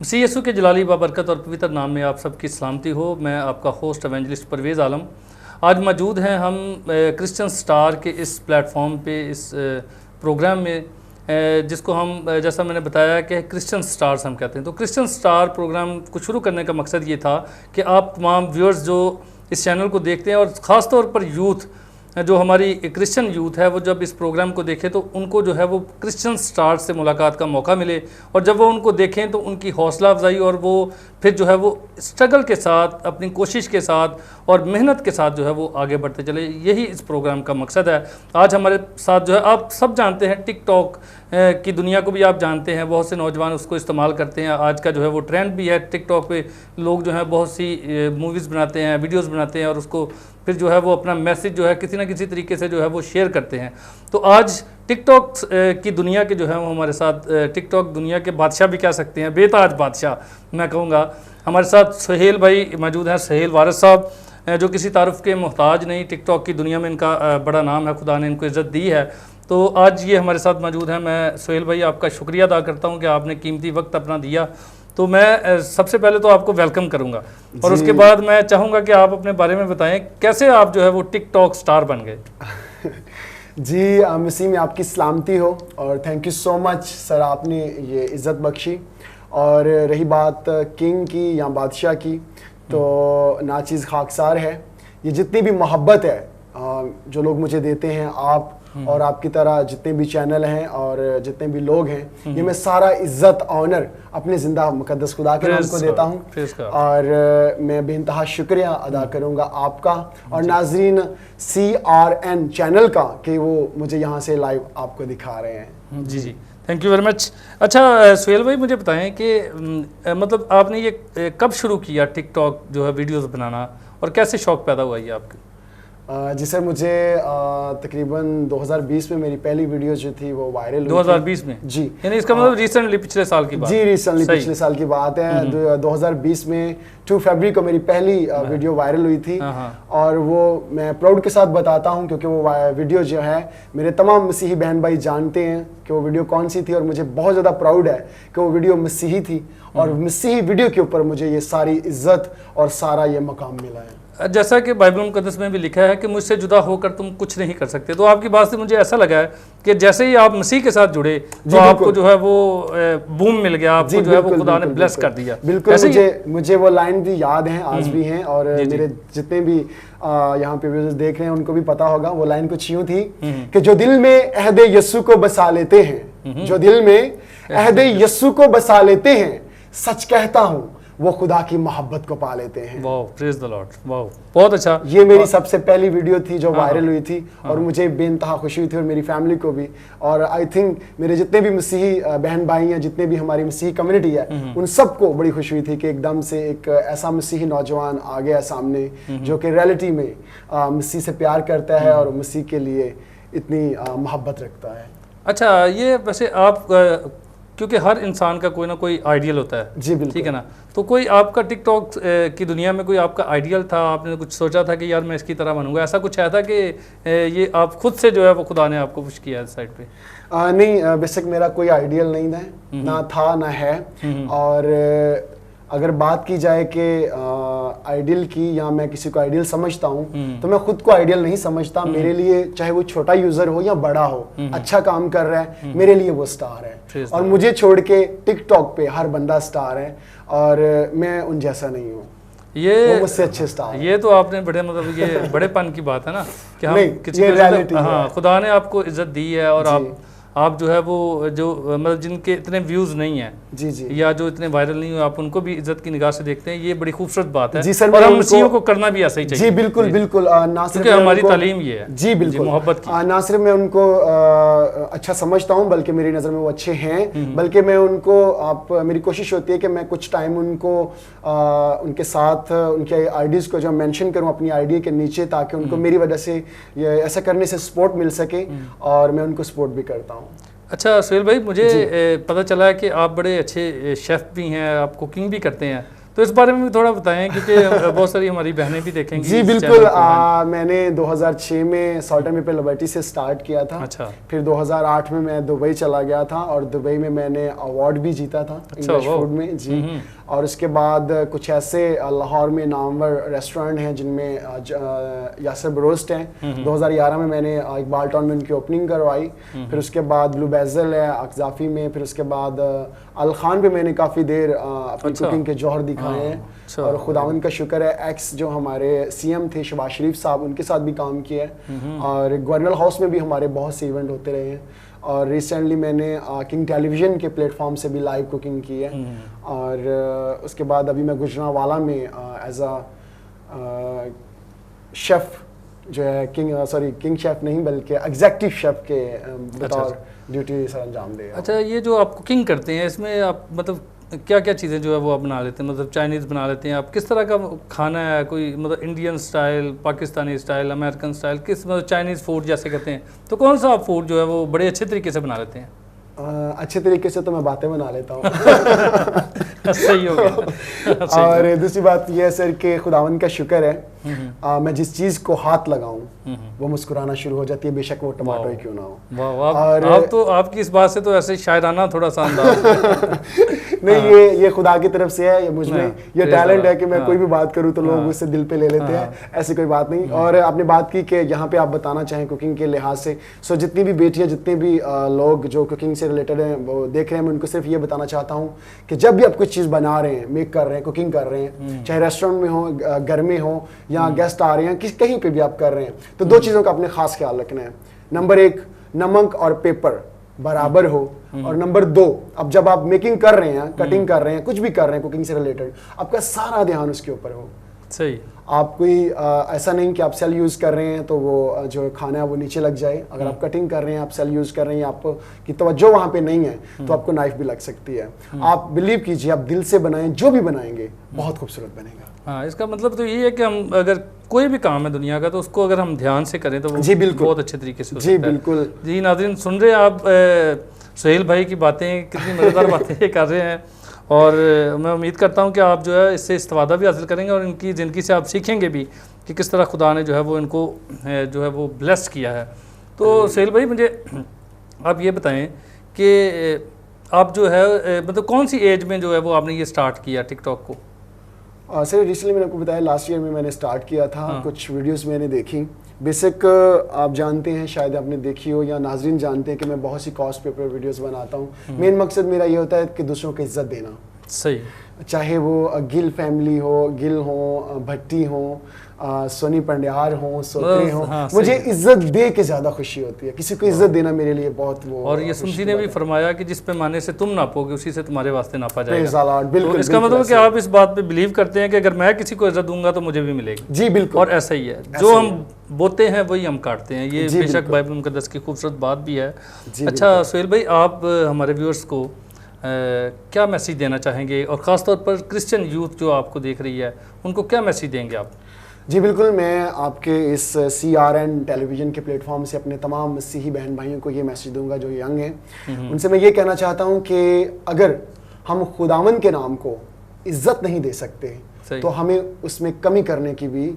मसीह यीशु के जलाली बाबरकत और पवित्र नाम में आप सबकी सलामती हो। मैं आपका होस्ट एवेंजलिस्ट परवेज़ आलम आज मौजूद हैं हम क्रिश्चियन स्टार के इस प्लेटफॉर्म पे, इस प्रोग्राम में, जिसको हम, जैसा मैंने बताया कि क्रिश्चियन स्टार्स हम कहते हैं। तो क्रिश्चियन स्टार प्रोग्राम को शुरू करने का मकसद ये था कि आप तमाम व्यूअर्स जो इस चैनल को देखते हैं और ख़ास तौर पर यूथ, जो हमारी क्रिश्चियन यूथ है, वो जब इस प्रोग्राम को देखें तो उनको जो है वो क्रिश्चियन स्टार से मुलाकात का मौका मिले, और जब वो उनको देखें तो उनकी हौसला अफजाई और वो फिर जो है वो स्ट्रगल के साथ, अपनी कोशिश के साथ और मेहनत के साथ जो है वो आगे बढ़ते चले। यही इस प्रोग्राम का मकसद है। आज हमारे साथ जो है, आप सब जानते हैं, टिकटॉक की दुनिया को भी आप जानते हैं, बहुत से नौजवान उसको इस्तेमाल करते हैं। आज का जो है वो ट्रेंड भी है, टिकटॉक पे लोग जो है बहुत सी मूवीज़ बनाते हैं, वीडियोज़ बनाते हैं और उसको फिर जो है वो अपना मैसेज जो है किसी ना किसी तरीके से जो है वो शेयर करते हैं। तो आज टिकटॉक की दुनिया के जो है वो हमारे साथ, टिकटॉक दुनिया के बादशाह भी कह सकते हैं, बेताज बादशाह मैं कहूँगा, हमारे साथ सुहेल भाई मौजूद हैं। सुहेल वारिस साहब, जो किसी तारुफ के मोहताज नहीं, टिकटॉक की दुनिया में इनका बड़ा नाम है, खुदा ने इनको इज़्ज़त दी है। तो आज ये हमारे साथ मौजूद हैं। मैं सुहेल भाई आपका शुक्रिया अदा करता हूँ कि आपने कीमती वक्त अपना दिया। तो मैं सबसे पहले तो आपको वेलकम करूंगा और उसके बाद मैं चाहूँगा कि आप अपने बारे में बताएं, कैसे आप जो है वो टिकटॉक स्टार बन गए। जी, मसीह में आपकी सलामती हो और thank you so much sir, आपने ये इज़्ज़त बख्शी। और रही बात किंग की या बादशाह की, तो नाचीज़ खाकसार है। ये जितनी भी मोहब्बत है जो लोग मुझे देते हैं, आप और आपकी तरह जितने भी चैनल हैं और जितने भी लोग हैं, ये मैं सारा इज्जत ऑनर अपने जिंदा मुकद्दस खुदा के नाम को देता हूँ। और मैं बेइंतहा शुक्रिया अदा करूँगा आपका और नाजरीन CRN चैनल का कि वो मुझे यहाँ से लाइव आपको दिखा रहे हैं। जी जी, थैंक यू वेरी मच। अच्छा सुहेल भाई, मुझे बताएं कि मतलब आपने ये कब शुरू किया टिकटॉक जो है वीडियोस बनाना, और कैसे शौक पैदा हुआ ये आपके? जी सर, मुझे तकरीबन 2020 में मेरी पहली वीडियो जो थी वो वायरल हुई। 2020 में? जी, यानी इसका मतलब रिसेंटली पिछले साल की बात? जी, रिसेंटली पिछले साल की बात है। 2020 में 2 फरवरी को मेरी पहली वीडियो वायरल हुई थी। और वो मैं प्राउड के साथ बताता हूँ क्योंकि वो वीडियो जो है मेरे तमाम मसीही बहन भाई जानते हैं कि वो वीडियो कौन सी थी, और मुझे बहुत ज़्यादा प्राउड है कि वो वीडियो मसीही थी और मसीही वीडियो के ऊपर मुझे ये सारी इज्जत और सारा ये मकाम मिला है। जैसा कि बाइबल मुकद्दस में भी लिखा है कि मुझसे जुदा होकर तुम कुछ नहीं कर सकते। तो आपकी बात से मुझे ऐसा लगा है कि जैसे ही आप मसीह के साथ जुड़े तो आपको जो है वो बूम मिल गया, आपको जो है वो खुदा ने ब्लेस कर दिया। बिल्कुल, मुझे वो लाइन भी याद है, आज भी हैं, और मेरे जितने भी यहाँ पे व्यूअर्स देख रहे हैं उनको भी पता होगा। वो लाइन कुछ यूं थी कि जो दिल में अहदे यस्सु को बसा लेते हैं, जो दिल में अहदे यस्सु को बसा लेते हैं, सच कहता हूँ वो खुदा की मोहब्बत को पा लेते हैं। वाह, प्रेज द लॉर्ड, वाह, बहुत अच्छा। ये मेरी सबसे पहली वीडियो थी जो वायरल हुई थी और मुझे बेइंतहा खुशी हुई थी और मेरी फैमिली को भी। और आई थिंक मेरे जितने भी मसीही बहन भाई हैं, जितने भी हमारी मसीही कम्युनिटी है, उन सबको बड़ी खुशी हुई थी कि एकदम से एक ऐसा मसीही नौजवान आ गया सामने जो कि रियलिटी में मसीह से प्यार करता है और मसीह के लिए इतनी मोहब्बत रखता है। अच्छा, ये वैसे आप, क्योंकि हर इंसान का कोई ना कोई आइडियल होता है, जी बिल्कुल, ठीक है ना, तो कोई आपका टिकटॉक की दुनिया में कोई आपका आइडियल था, आपने कुछ सोचा था कि यार मैं इसकी तरह बनूंगा, ऐसा कुछ है था कि ये आप खुद से जो है वो खुदा ने आपको पुश किया है साइड पे? नहीं, बेसिक मेरा कोई आइडियल नहीं था, ना था ना है। और अगर बात की जाए कि आइडियल की, या मैं किसी को आइडियल समझता हूँ, तो मैं खुद को आइडियल नहीं समझता। मेरे लिए चाहे वो छोटा यूजर हो या बड़ा हो, अच्छा काम कर रहा है, मेरे लिए वो स्टार है। और मुझे छोड़ के टिकटॉक पे हर बंदा स्टार है और मैं उन जैसा नहीं हूँ, वो मुझसे अच्छे स्टार। ये तो आपने बड़े, मतलब ये बड़ेपन की बात है ना कि हम किसी रियलिटी, हाँ, खुदा ने आपको इज्जत दी है और आप जो है वो जो मतलब जिनके इतने व्यूज़ नहीं हैं, जी जी, या जो इतने वायरल नहीं हुए, आप उनको भी इज्जत की निगाह से देखते हैं। ये बड़ी खूबसूरत बात है जी सर, और हम मसीहियों को करना भी ऐसा ही चाहिए। जी बिल्कुल बिल्कुल, ना सिर्फ हमारी तालीम ये है, जी बिल्कुल, मोहब्बत की। ना सिर्फ मैं उनको अच्छा समझता हूँ, बल्कि मेरी नज़र में वो अच्छे हैं, बल्कि मैं उनको, मेरी कोशिश होती है कि मैं कुछ टाइम उनको उनके साथ उनके आइडियाज़ को जो मेंशन करूँ अपनी आइडिया के नीचे, ताकि उनको मेरी वजह से ऐसा करने से सपोर्ट मिल सके, और मैं उनको सपोर्ट भी करता हूँ। अच्छा सुहेल भाई, मुझे पता चला है कि आप बड़े अच्छे शेफ़ भी हैं, आप कुकिंग भी करते हैं। तो इस बारे में भी थोड़ा बताएं, क्योंकि बहुत सारी हमारी बहनें भी देखेंगी। जी बिल्कुल, मैंने 2006 में सॉल्ट एंड पेपर लिबर्टी से स्टार्ट किया था। अच्छा। फिर 2008 में मैं दुबई चला गया था और दुबई में मैंने अवार्ड भी जीता था इंग्लिश फूड में जी। और उसके बाद कुछ ऐसे लाहौर में नामवर रेस्टोरेंट हैं जिनमें यासर बरोस्ट हैं। 2011 में मैंने इकबाल टाउन में उनकी ओपनिंग करवाई। फिर उसके बाद ब्लू बेजल है अकजाफी में। फिर उसके बाद अल खान पे मैंने काफ़ी देर अपनी कुकिंग के जौहर दिखाए हैं। और खुदावन का शुक्र है एक्स जो हमारे सीएम थे शहबाज शरीफ साहब, उनके साथ भी काम किया है। और गवर्नर हाउस में भी हमारे बहुत से इवेंट होते रहे हैं। और रिसेंटली मैंने किंग टेलीविज़न के प्लेटफॉर्म से भी लाइव कुकिंग की है। और उसके बाद अभी मैं गुजरांवाला में एज अ शेफ़ जो है किंग शेफ़ नहीं बल्कि एग्जेक्टिव शेफ़ के बतौर ड्यूटी सर अंजाम दे। अच्छा, ये जो आप कुकिंग करते हैं इसमें आप मतलब क्या क्या चीज़ें जो है वो आप बना लेते हैं? मतलब चाइनीज़ बना लेते हैं आप? किस तरह का खाना है? कोई मतलब Indian style, Pakistani style, American style, किस मतलब चाइनीज़ फूड जैसे कहते हैं, तो कौन सा आप फूड जो है वो बड़े अच्छे तरीके से बना लेते हैं? अच्छे तरीके से तो मैं बातें बना लेता हूँ। सही हो गया। और दूसरी बात यह है सर कि खुदावन का शुक्र है मैं जिस चीज़ को हाथ लगाऊं वो मुस्कुराना शुरू हो जाती है, बेशक वो टमाटो ही क्यों ना हो। वाह, आप तो आपकी इस बात से तो ऐसे शायराना थोड़ा सा अंदाज। नहीं, ये खुदा की तरफ से है, ये मुझ में ये टैलेंट है कि मैं कोई भी बात करूं तो लोग उससे दिल पे ले लेते हैं, ऐसी कोई बात नहीं। और आपने बात की कि यहाँ पे आप बताना चाहें कुकिंग के लिहाज से, सो जितनी भी बेटियां, जितने भी लोग जो कुकिंग से रिलेटेड हैं वो देख रहे हैं, मैं उनको सिर्फ ये बताना चाहता हूँ कि जब भी आप कुछ चीज़ बना रहे हैं, मेक कर रहे हैं, कुकिंग कर रहे हैं, चाहे रेस्टोरेंट में हो, घर में हो या गेस्ट आ रहे हैं, कहीं पे भी आप कर रहे हैं, तो दो चीज़ों का अपने खास ख्याल रखना है। नंबर 1, नमक और पेपर बराबर हो। और नंबर 2, अब जब आप मेकिंग कर रहे हैं, कटिंग कर रहे हैं, कुछ भी कर रहे हैं कुकिंग से रिलेटेड, आपका सारा ध्यान उसके ऊपर हो। सही। आप कोई ऐसा नहीं कि आप सेल यूज़ कर रहे हैं तो वो जो खाना है वो नीचे लग जाए। अगर आप कटिंग कर रहे हैं, आप सेल यूज़ कर रहे हैं, आपकी तवज्जो वहाँ पे नहीं है तो आपको नाइफ भी लग सकती है। आप बिलीव कीजिए, आप दिल से बनाएं, जो भी बनाएंगे बहुत खूबसूरत बनेगा। हाँ, इसका मतलब तो ये है कि हम अगर कोई भी काम है दुनिया का तो उसको अगर हम ध्यान से करें तो वो जी बिल्कुल बहुत अच्छे तरीके से हो जी सकता है। बिल्कुल। जी नाज़रीन, सुन रहे हैं आप सुहेल भाई की बातें, कितनी मज़ेदार बातें कर रहे हैं। और मैं उम्मीद करता हूँ कि आप जो है इससे इस्तेफादा भी हासिल करेंगे और इनकी ज़िंदगी से आप सीखेंगे भी कि किस तरह खुदा ने जो है वो इनको जो है वो ब्लेस किया है। तो सुहेल भाई, मुझे आप ये बताएं कि आप जो है मतलब कौन सी एज में जो है वो आपने ये स्टार्ट किया टिकटॉक को? सर रिसेंटली मैंने आपको बताया लास्ट ईयर में मैंने स्टार्ट किया था। कुछ वीडियोस मैंने देखी। बेसिक आप जानते हैं, शायद आपने देखी हो या नाजरीन जानते हैं कि मैं बहुत सी कॉस्ट पेपर वीडियोस बनाता हूँ। मेन मकसद मेरा ये होता है कि दूसरों को इज्जत देना। सही। चाहे वो गिल फैमिली हो, गिल हो, भट्टी हो, सोनी पंडियार हो, सोत्रे हो, मुझे इज्जत दे के ज़्यादा खुशी होती है। किसी को इज्जत देना मेरे लिए बहुत वो। और ये सुनसी ने भी फरमाया कि जिस पैमाने से तुम नापोगे उसी से तुम्हारे वास्ते नापा जाएगा। बिल्कुल। तो इसका मतलब कि आप इस बात पे बिलीव करते हैं कि अगर मैं किसी को इज्जत दूंगा तो मुझे भी मिलेगी। जी बिल्कुल। और ऐसा ही है, जो हम बोते हैं वही हम काटते हैं। ये बेशक बाइबल मुकद्दस की खूबसूरत बात भी है। अच्छा सुहेल भाई, आप हमारे व्यूअर्स को क्या मैसेज देना चाहेंगे और ख़ासतौर पर क्रिश्चियन यूथ जो आपको देख रही है उनको क्या मैसेज देंगे आप? जी बिल्कुल, मैं आपके इस CRN टेलीविज़न के प्लेटफॉर्म से अपने तमाम मसीही बहन भाइयों को ये मैसेज दूंगा जो यंग हैं। उनसे मैं ये कहना चाहता हूँ कि अगर हम खुदावन के नाम को इज्जत नहीं दे सकते तो हमें उसमें कमी करने की भी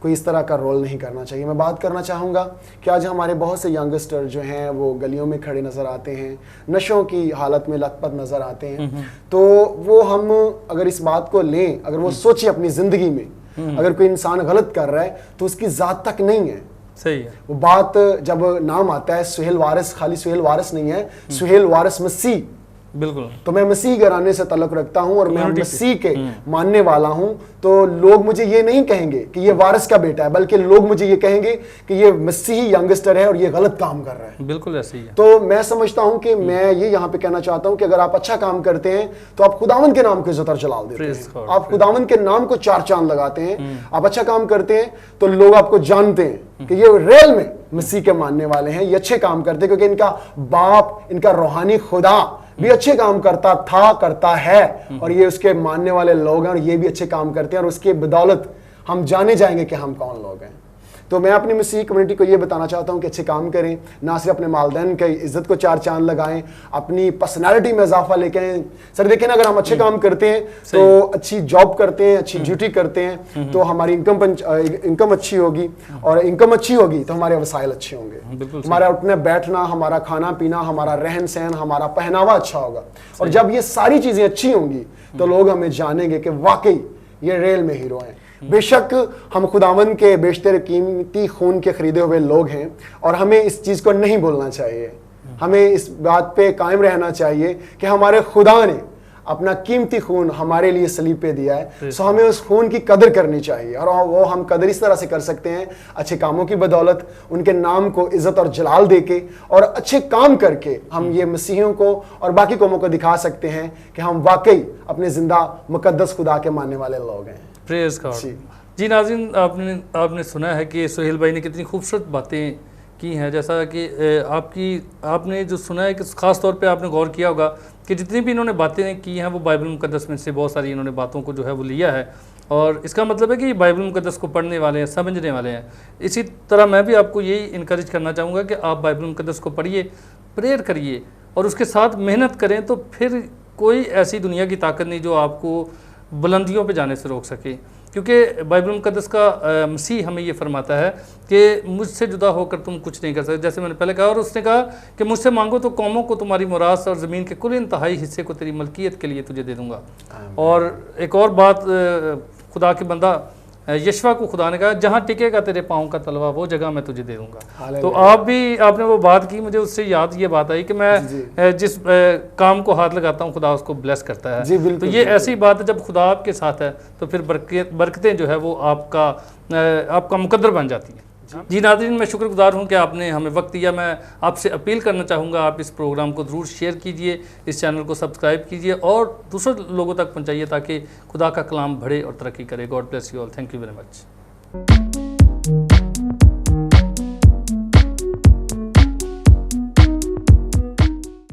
कोई इस तरह का रोल नहीं करना चाहिए। मैं बात करना चाहूँगा कि आज हमारे बहुत से यंगस्टर जो हैं वो गलियों में खड़े नज़र आते हैं, नशों की हालत में लथपथ नज़र आते हैं। तो वो हम अगर इस बात को लें, अगर वो सोचे अपनी ज़िंदगी में अगर कोई इंसान गलत कर रहा है तो उसकी ज़ात तक नहीं है। सही है। वो बात जब नाम आता है सुहेल वारिस, खाली सुहेल वारिस नहीं है, सुहेल वारिस मसीह। बिल्कुल। तो मैं मसीह घराने से ताल्लुक रखता हूं और मैं मसीह के मानने वाला हूं। तो लोग मुझे ये नहीं कहेंगे कि ये वारिस का बेटा है, बल्कि लोग मुझे ये कहेंगे कि ये मसीही यंगस्टर है और ये गलत काम कर रहा है। बिल्कुल ऐसे ही है। तो मैं समझता हूं कि मैं ये यहाँ पे कहना चाहता हूं कि अगर आप अच्छा काम करते हैं तो आप खुदावन के नाम को इज्जत जलाल देते हैं, आप खुदावन के नाम को 4 चांद लगाते हैं। आप अच्छा काम करते हैं तो लोग आपको जानते हैं कि ये रियल में मसीह के मानने वाले हैं, ये अच्छे काम करते हैं, क्योंकि इनका बाप, इनका रूहानी खुदा भी अच्छे काम करता था, करता है, और ये उसके मानने वाले लोग हैं और ये भी अच्छे काम करते हैं और उसके बदौलत हम जाने जाएंगे कि हम कौन लोग हैं। तो मैं अपनी मसीह कम्युनिटी को ये बताना चाहता हूँ कि अच्छे काम करें, ना सिर्फ अपने वालिदैन की इज्जत को चार चांद लगाएं, अपनी पर्सनालिटी में इजाफा लेके आएं। सर देखें ना, अगर हम अच्छे काम करते हैं तो अच्छी जॉब करते हैं, अच्छी ड्यूटी करते हैं, तो हमारी इनकम अच्छी होगी, और इनकम अच्छी होगी तो हमारे वसाइल अच्छे होंगे, हमारा उठना बैठना, हमारा खाना पीना, हमारा रहन सहन, हमारा पहनावा अच्छा होगा। और जब ये सारी चीजें अच्छी होंगी तो लोग हमें जानेंगे कि वाकई ये रियल में हीरो हैं। बेशक हम खुदावंद के बेशतर कीमती खून के खरीदे हुए लोग हैं, और हमें इस चीज को नहीं भूलना चाहिए। हमें इस बात पे कायम रहना चाहिए कि हमारे खुदा ने अपना कीमती खून हमारे लिए सलीब पे दिया है, सो हमें उस खून की कदर करनी चाहिए। और वो हम कदर इस तरह से कर सकते हैं, अच्छे कामों की बदौलत, उनके नाम को इज्जत और जलाल देके, और अच्छे काम करके हम ये मसीहियों को और बाकी कौमों को दिखा सकते हैं कि हम वाकई अपने जिंदा मुकद्दस खुदा के मानने वाले लोग हैं। Praise God. जी नाज़रीन, आपने सुना है कि सोहेल भाई ने कितनी खूबसूरत बातें की हैं। जैसा कि आपने जो सुना है कि ख़ास तौर पे आपने गौर किया होगा कि जितनी भी इन्होंने बातें की हैं वो बाइबल मुकद्दस में से बहुत सारी इन्होंने बातों को जो है वो लिया है, और इसका मतलब है कि ये बाइबल मुकद्दस को पढ़ने वाले हैं, समझने वाले हैं। इसी तरह मैं भी आपको यही इनकरेज करना चाहूँगा कि आप बाइबल मुकद्दस को पढ़िए, प्रेयर करिए, और उसके साथ मेहनत करें, तो फिर कोई ऐसी दुनिया की ताकत नहीं जो आपको बुलंदियों पे जाने से रोक सके। क्योंकि बाइबल मुकद्दस का मसीह हमें ये फरमाता है कि मुझसे जुदा होकर तुम कुछ नहीं कर सकते, जैसे मैंने पहले कहा। और उसने कहा कि मुझसे मांगो तो कौमों को तुम्हारी मुरास और ज़मीन के कुल इंतहाई हिस्से को तेरी मलकियत के लिए तुझे दे दूंगा। और एक और बात, खुदा के बंदा यशवा को खुदा ने कहा, जहाँ टिकेगा तेरे पाँव का तलवा वो जगह मैं तुझे दे दूंगा। तो आपने वो बात की, मुझे उससे याद ये बात आई कि मैं जिस काम को हाथ लगाता हूँ खुदा उसको ब्लेस करता है। तो ये ऐसी बात है, जब खुदा आपके साथ है तो फिर बरकतें जो है वो आपका मुकद्दर बन जाती है। जी नाज़रीन, मैं शुक्रगुजार हूँ कि आपने हमें वक्त दिया। मैं आपसे अपील करना चाहूँगा, आप इस प्रोग्राम को ज़रूर शेयर कीजिए, इस चैनल को सब्सक्राइब कीजिए और दूसरे लोगों तक पहुँचाइए ताकि खुदा का कलाम बढ़े और तरक्की करे। God bless you all. Thank you very much.